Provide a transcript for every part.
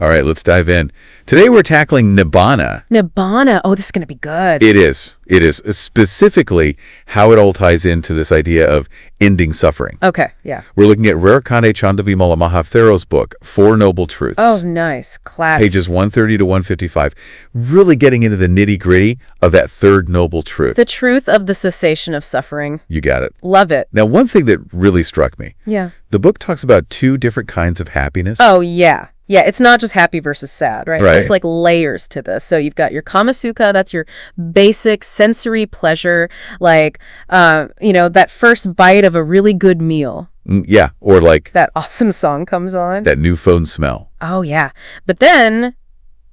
All right, let's dive in. Today we're tackling Nibbana. Nibbana. Oh, this is going to be good. It is. Specifically how it all ties into this idea of ending suffering. Okay, yeah. We're looking at Rerukane Chandawimala Mahathero's book, Four Noble Truths. Oh, nice. Class. Pages 130 to 155. Really getting into the nitty-gritty of that third noble truth. The truth of the cessation of suffering. You got it. Love it. Now, one thing that really struck me. Yeah. The book talks about two different kinds of happiness. Oh, yeah. Yeah, it's not just happy versus sad, right? There's like layers to this. So you've got your Kamasuka, that's your basic sensory pleasure, like, that first bite of a really good meal. Yeah, or like... that awesome song comes on. That new phone smell. Oh, yeah. But then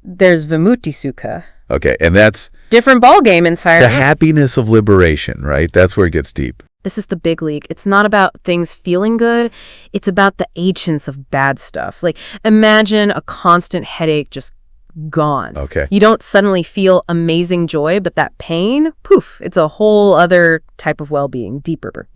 there's Vimuttisukha. Okay, and that's... different ballgame entirely. The happiness of liberation, right? That's where it gets deep. This is the big league. It's not about things feeling good. It's about the agents of bad stuff. Like, imagine a constant headache just gone. Okay. You don't suddenly feel amazing joy, but that pain, poof, it's a whole other type of well-being, deeper,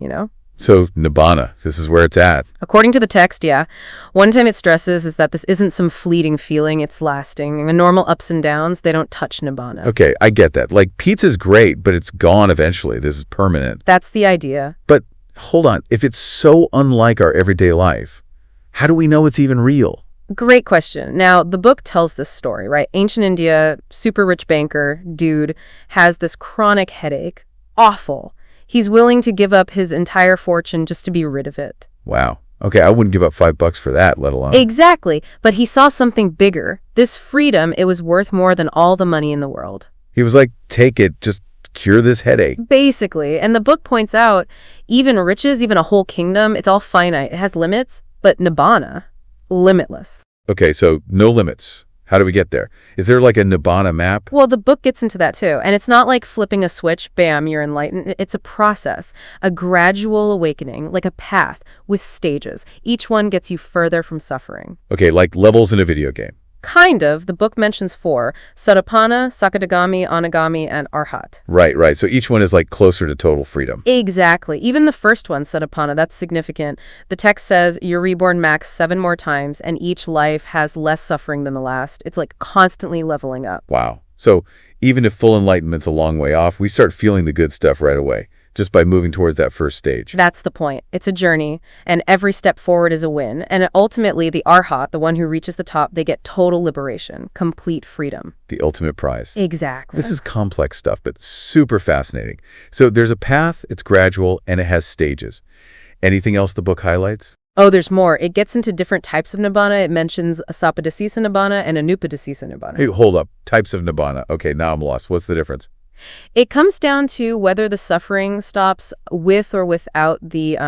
So, Nibbana, this is where it's at. According to the text, yeah. One time it stresses is that this isn't some fleeting feeling, it's lasting. The normal ups and downs, they don't touch Nibbana. Okay, I get that. Like, pizza's great, but it's gone eventually. This is permanent. That's the idea. But, hold on, if it's so unlike our everyday life, how do we know it's even real? Great question. Now, the book tells this story, right? Ancient India, super rich banker, dude, has this chronic headache. Awful. He's willing to give up his entire fortune just to be rid of it. Wow. Okay, I wouldn't give up $5 for that, let alone... Exactly. But he saw something bigger. This freedom, it was worth more than all the money in the world. He was like, take it, just cure this headache. Basically. And the book points out, even riches, even a whole kingdom, it's all finite. It has limits, but Nibbana, limitless. Okay, so no limits. How do we get there? Is there like a Nibbana map? Well, the book gets into that too. And it's not like flipping a switch, bam, you're enlightened. It's a process, a gradual awakening, like a path with stages. Each one gets you further from suffering. Okay, like levels in a video game. Kind of. The book mentions 4: Sotapanna, Sakadagami, Anagami, and Arhat. Right. So each one is like closer to total freedom. Exactly. Even the first one, Sotapanna, that's significant. The text says you're reborn max 7 more times, and each life has less suffering than the last. It's like constantly leveling up. Wow. So even if full enlightenment's a long way off, we start feeling the good stuff right away, just by moving towards that first stage. That's the point. It's a journey, and every step forward is a win. And ultimately, the Arhat, the one who reaches the top, they get total liberation, complete freedom. The ultimate prize. Exactly. This is complex stuff, but super fascinating. So there's a path, it's gradual, and it has stages. Anything else the book highlights? Oh, there's more. It gets into different types of Nibbana. It mentions Asapadasisa Nibbana and Anupadasisa Nibbana. Hey, hold up. Types of Nibbana. Okay, now I'm lost. What's the difference? It comes down to whether the suffering stops with or without the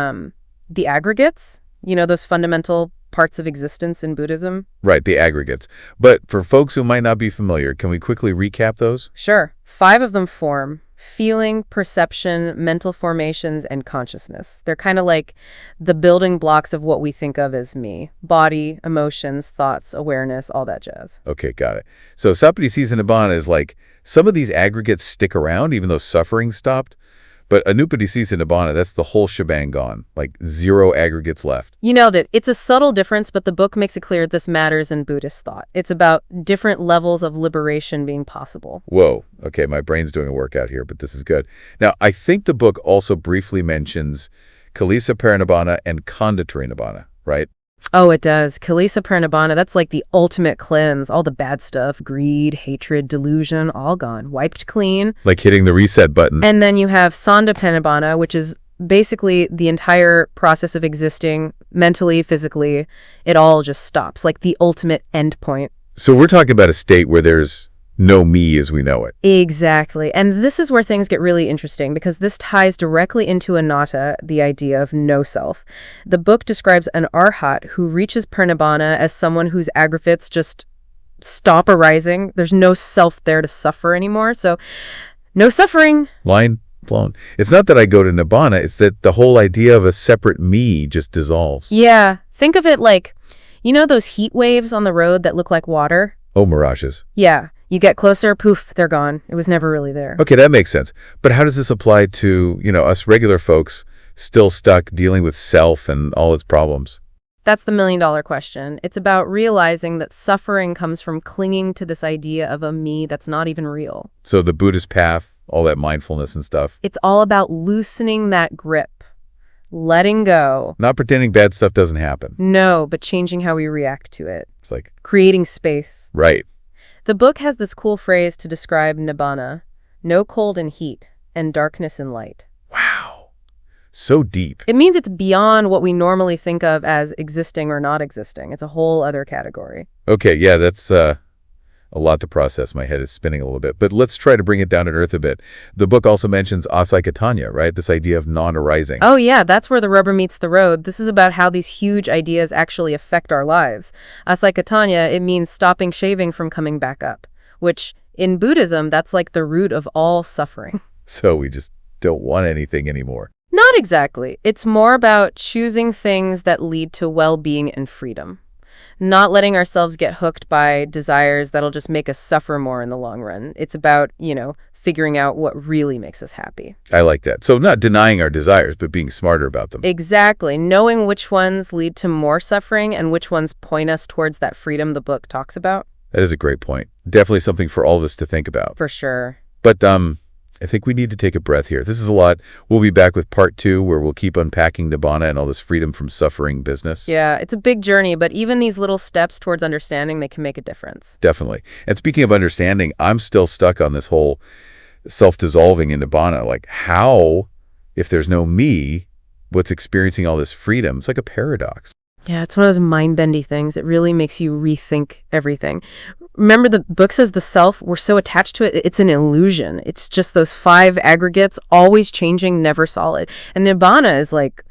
aggregates, those fundamental parts of existence in Buddhism. Right, the aggregates. But for folks who might not be familiar, can we quickly recap those? Sure. 5 of them form: feeling, perception, mental formations, and consciousness. They're kind of like the building blocks of what we think of as me. Body, emotions, thoughts, awareness, all that jazz. Okay, got it. So Sapadhisisa Nibbana is like, some of these aggregates stick around even though suffering stopped. But Anupadasisa Nibbana, that's the whole shebang gone, like 0 aggregates left. You nailed it. It's a subtle difference, but the book makes it clear this matters in Buddhist thought. It's about different levels of liberation being possible. Whoa. Okay, my brain's doing a workout here, but this is good. Now, I think the book also briefly mentions Kilesa Parinibbana and Khandhatri Nibbana, right? Oh, it does. Kilesa Parinibbana, that's like the ultimate cleanse. All the bad stuff, greed, hatred, delusion, all gone. Wiped clean. Like hitting the reset button. And then you have Sanda Parinibbana, which is basically the entire process of existing, mentally, physically. It all just stops, like the ultimate endpoint. So we're talking about a state where there's no me as we know it. Exactly. And this is where things get really interesting, because this ties directly into anatta, the idea of no self. The book describes an arhat who reaches parinibbana as someone whose aggregates just stop arising. There's no self there to suffer anymore. So no suffering. Line blown. It's not that I go to nibbana, it's that the whole idea of a separate me just dissolves. Yeah. Think of it like, those heat waves on the road that look like water? Oh, mirages. Yeah. You get closer, poof, they're gone. It was never really there. Okay, that makes sense. But how does this apply to, us regular folks still stuck dealing with self and all its problems? That's the million-dollar question. It's about realizing that suffering comes from clinging to this idea of a me that's not even real. So the Buddhist path, all that mindfulness and stuff. It's all about loosening that grip, letting go. Not pretending bad stuff doesn't happen. No, but changing how we react to it. It's like, Creating space. right. The book has this cool phrase to describe nibbana: no cold and heat, and darkness and light. Wow. So deep. It means it's beyond what we normally think of as existing or not existing. It's a whole other category. Okay, yeah, that's a lot to process. My head is spinning a little bit. But let's try to bring it down to earth a bit. The book also mentions asaikatanya, right? This idea of non-arising. Oh yeah, that's where the rubber meets the road. This is about how these huge ideas actually affect our lives. Asaikatanya, it means stopping shaving from coming back up, which in Buddhism, that's like the root of all suffering. So we just don't want anything anymore. Not exactly. It's more about choosing things that lead to well-being and freedom. Not letting ourselves get hooked by desires that'll just make us suffer more in the long run. It's about, figuring out what really makes us happy. I like that. So not denying our desires, but being smarter about them. Exactly. Knowing which ones lead to more suffering and which ones point us towards that freedom the book talks about. That is a great point. Definitely something for all of us to think about. For sure. But I think we need to take a breath here. This is a lot. We'll be back with part 2, where we'll keep unpacking nibbana and all this freedom from suffering business. Yeah, it's a big journey, but even these little steps towards understanding, they can make a difference. Definitely. And speaking of understanding, I'm still stuck on this whole self-dissolving in nibbana. Like, how, if there's no me, what's experiencing all this freedom? It's like a paradox. Yeah, it's one of those mind-bendy things. It really makes you rethink everything. Remember, the book says the self, we're so attached to it, it's an illusion. It's just those 5 aggregates, always changing, never solid. And nibbana is like,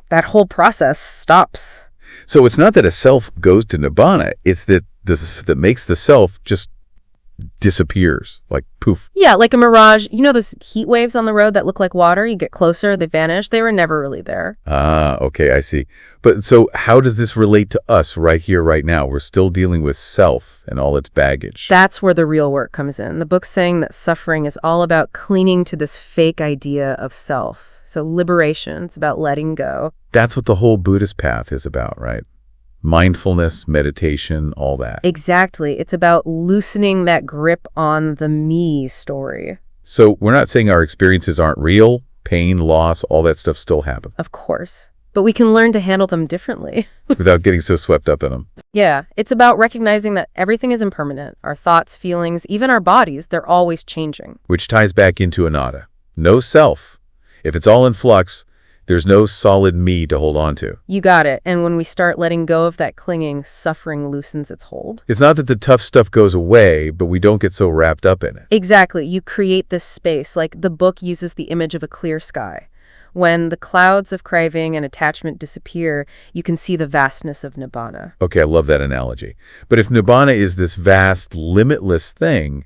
that whole process stops. So it's not that a self goes to nibbana, it's that that makes the self just disappears, like poof. Yeah, like a mirage. You know those heat waves on the road that look like water? You get closer, they vanish. They were never really there. Ah, okay, I see. But so how does this relate to us right here, right now? We're still dealing with self and all its baggage. That's where the real work comes in. The book's saying that suffering is all about clinging to this fake idea of self. So liberation, it's about letting go. That's what the whole Buddhist path is about, right? Mindfulness, meditation, all that. Exactly. It's about loosening that grip on the me story. So we're not saying our experiences aren't real. Pain, loss, all that stuff still happen. Of course. But we can learn to handle them differently. Without getting so swept up in them. Yeah, it's about recognizing that everything is impermanent. Our thoughts, feelings, even our bodies, they're always changing. Which ties back into anatta. No self. If it's all in flux, there's no solid me to hold on to. You got it. And when we start letting go of that clinging, suffering loosens its hold. It's not that the tough stuff goes away, but we don't get so wrapped up in it. Exactly. You create this space, like the book uses the image of a clear sky. When the clouds of craving and attachment disappear, you can see the vastness of nibbana. Okay, I love that analogy. But if nibbana is this vast, limitless thing,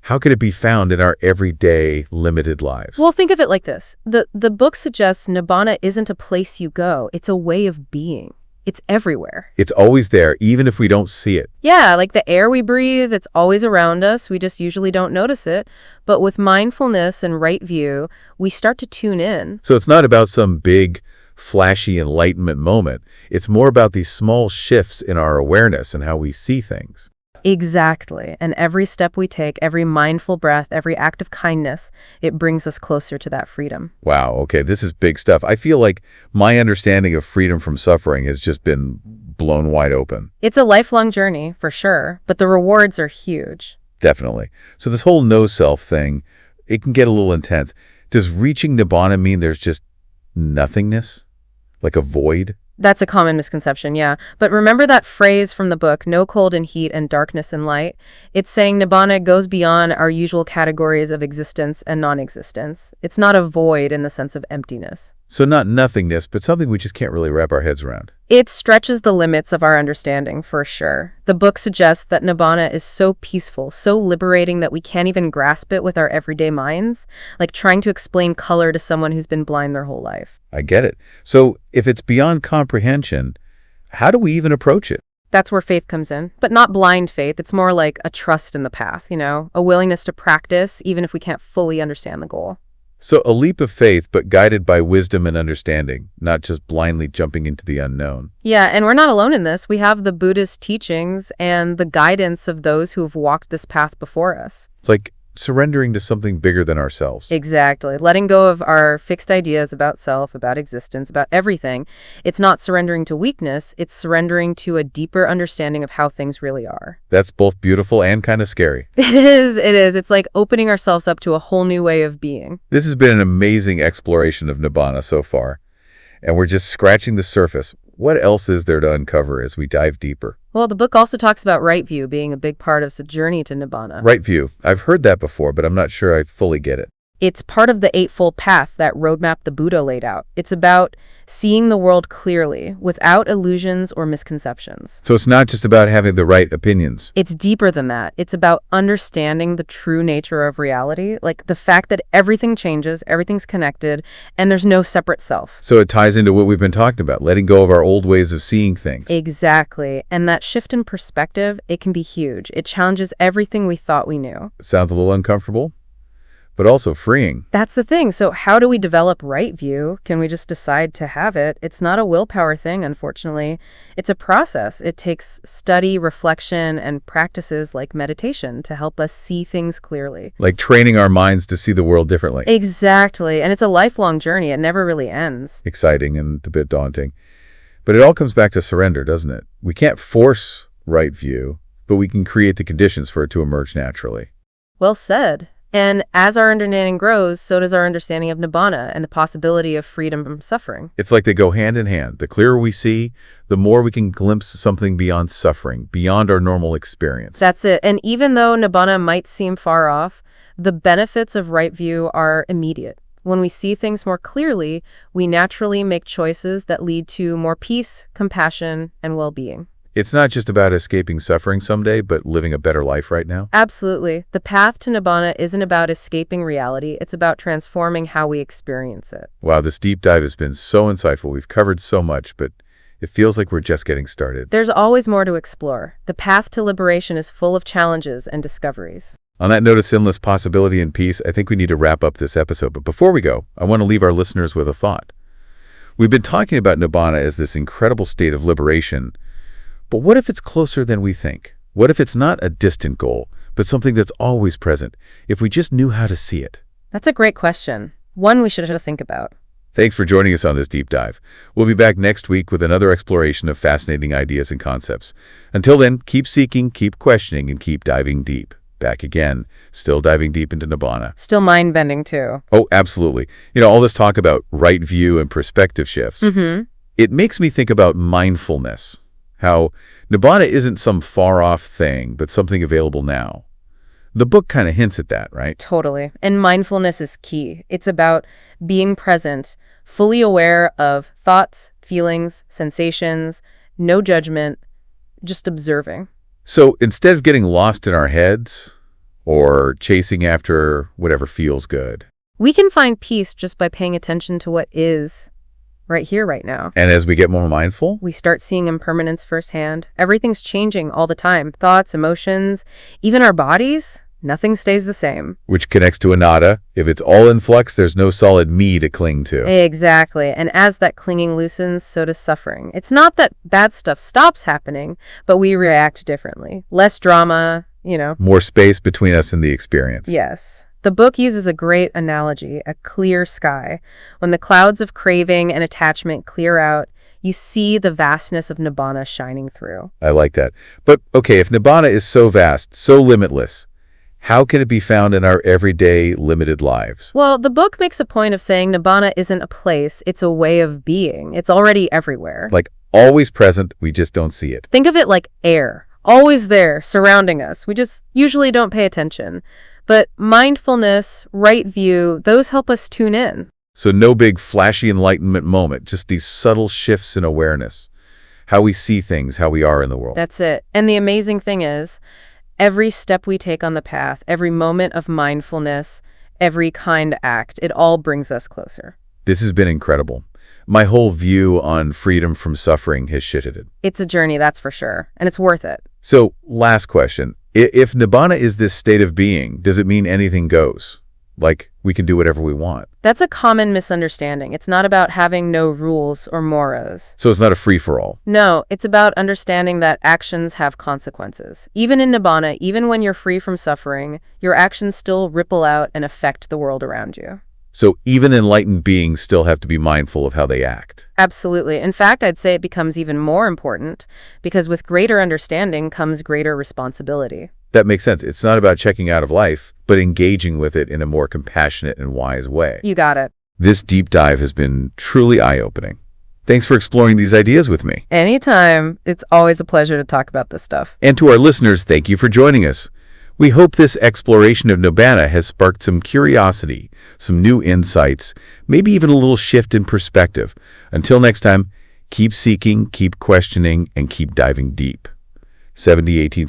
how could it be found in our everyday, limited lives? Well, think of it like this. The book suggests nibbana isn't a place you go. It's a way of being. It's everywhere. It's always there, even if we don't see it. Yeah, like the air we breathe, it's always around us. We just usually don't notice it. But with mindfulness and right view, we start to tune in. So it's not about some big, flashy enlightenment moment. It's more about these small shifts in our awareness and how we see things. Exactly. And every step we take, every mindful breath, every act of kindness, it brings us closer to that freedom. Wow, okay, this is big stuff. I feel like my understanding of freedom from suffering has just been blown wide open. It's a lifelong journey, for sure, but the rewards are huge. Definitely. So this whole no-self thing, it can get a little intense. Does reaching nibbana mean there's just nothingness? Like a void? That's a common misconception, yeah. But remember that phrase from the book, no cold and heat and darkness and light? It's saying nibbana goes beyond our usual categories of existence and non-existence. It's not a void in the sense of emptiness. So not nothingness, but something we just can't really wrap our heads around. It stretches the limits of our understanding, for sure. The book suggests that nibbana is so peaceful, so liberating that we can't even grasp it with our everyday minds, like trying to explain color to someone who's been blind their whole life. I get it. So if it's beyond comprehension, how do we even approach it? That's where faith comes in, but not blind faith. It's more like a trust in the path, a willingness to practice even if we can't fully understand the goal. So a leap of faith, but guided by wisdom and understanding, not just blindly jumping into the unknown. Yeah, and we're not alone in this. We have the Buddhist teachings and the guidance of those who have walked this path before us. It's like surrendering to something bigger than ourselves. Exactly. Letting go of our fixed ideas about self, about existence, about everything. It's not surrendering to weakness, it's surrendering to a deeper understanding of how things really are. That's both beautiful and kind of scary. It is, it is. It's like opening ourselves up to a whole new way of being. This has been an amazing exploration of Nibbana so far, and we're just scratching the surface. What else is there to uncover as we dive deeper? Well, the book also talks about right view being a big part of the journey to Nibbana. Right view. I've heard that before, but I'm not sure I fully get it. It's part of the Eightfold Path, that roadmap the Buddha laid out. It's about seeing the world clearly, without illusions or misconceptions. So it's not just about having the right opinions. It's deeper than that. It's about understanding the true nature of reality, like the fact that everything changes, everything's connected, and there's no separate self. So it ties into what we've been talking about, letting go of our old ways of seeing things. Exactly. And that shift in perspective, it can be huge. It challenges everything we thought we knew. Sounds a little uncomfortable, but also freeing. That's the thing. So how do we develop right view? Can we just decide to have it? It's not a willpower thing, unfortunately. It's a process. It takes study, reflection, and practices like meditation to help us see things clearly. Like training our minds to see the world differently. Exactly. And it's a lifelong journey. It never really ends. Exciting and a bit daunting. But it all comes back to surrender, doesn't it? We can't force right view, but we can create the conditions for it to emerge naturally. Well said. And as our understanding grows, so does our understanding of Nibbana and the possibility of freedom from suffering. It's like they go hand in hand. The clearer we see, the more we can glimpse something beyond suffering, beyond our normal experience. That's it. And even though Nibbana might seem far off, the benefits of right view are immediate. When we see things more clearly, we naturally make choices that lead to more peace, compassion, and well-being. It's not just about escaping suffering someday, but living a better life right now. Absolutely. The path to Nibbana isn't about escaping reality. It's about transforming how we experience it. Wow, this deep dive has been so insightful. We've covered so much, but it feels like we're just getting started. There's always more to explore. The path to liberation is full of challenges and discoveries. On that note of sinless possibility and peace, I think we need to wrap up this episode. But before we go, I want to leave our listeners with a thought. We've been talking about Nibbana as this incredible state of liberation. But what if it's closer than we think? What if it's not a distant goal, but something that's always present, if we just knew how to see it? That's a great question. One we should think about. Thanks for joining us on this deep dive. We'll be back next week with another exploration of fascinating ideas and concepts. Until then, keep seeking, keep questioning, and keep diving deep. Back again, still diving deep into Nibbana. Still mind-bending, too. Oh, absolutely. You know, all this talk about right view and perspective shifts, it makes me think about mindfulness. How Nibbana isn't some far-off thing, but something available now. The book kind of hints at that, right? Totally. And mindfulness is key. It's about being present, fully aware of thoughts, feelings, sensations, no judgment, just observing. So instead of getting lost in our heads or chasing after whatever feels good, we can find peace just by paying attention to what is right here, right now. And as we get more mindful, we start seeing impermanence firsthand. Everything's changing all the time. Thoughts, emotions, even our bodies, nothing stays the same. Which connects to anatta. If it's all in flux, there's no solid me to cling to. Exactly. And as that clinging loosens, so does suffering. It's not that bad stuff stops happening, but we react differently. Less drama, More space between us and the experience. Yes. The book uses a great analogy, a clear sky. When the clouds of craving and attachment clear out, you see the vastness of Nibbana shining through. I like that. But, okay, if Nibbana is so vast, so limitless, how can it be found in our everyday, limited lives? Well, the book makes a point of saying Nibbana isn't a place, it's a way of being. It's already everywhere. Like always present, we just don't see it. Think of it like air, always there, surrounding us. We just usually don't pay attention. But mindfulness, right view, those help us tune in. So no big flashy enlightenment moment, just these subtle shifts in awareness. How we see things, how we are in the world. That's it. And the amazing thing is, every step we take on the path, every moment of mindfulness, every kind act, it all brings us closer. This has been incredible. My whole view on freedom from suffering has shifted. It's a journey, that's for sure. And it's worth it. So, last question. If Nibbana is this state of being, does it mean anything goes? like we can do whatever we want. That's a common misunderstanding. It's not about having no rules or moras. So it's not a free-for-all. No, it's about understanding that actions have consequences. Even in Nibbana, even when you're free from suffering, your actions still ripple out and affect the world around you. So even enlightened beings still have to be mindful of how they act. Absolutely. In fact, I'd say it becomes even more important because with greater understanding comes greater responsibility. That makes sense. It's not about checking out of life, but engaging with it in a more compassionate and wise way. You got it. This deep dive has been truly eye-opening. Thanks for exploring these ideas with me. Anytime. It's always a pleasure to talk about this stuff. And to our listeners, thank you for joining us. We hope this exploration of Nibbana has sparked some curiosity, some new insights, maybe even a little shift in perspective. Until next time, keep seeking, keep questioning, and keep diving deep. 7018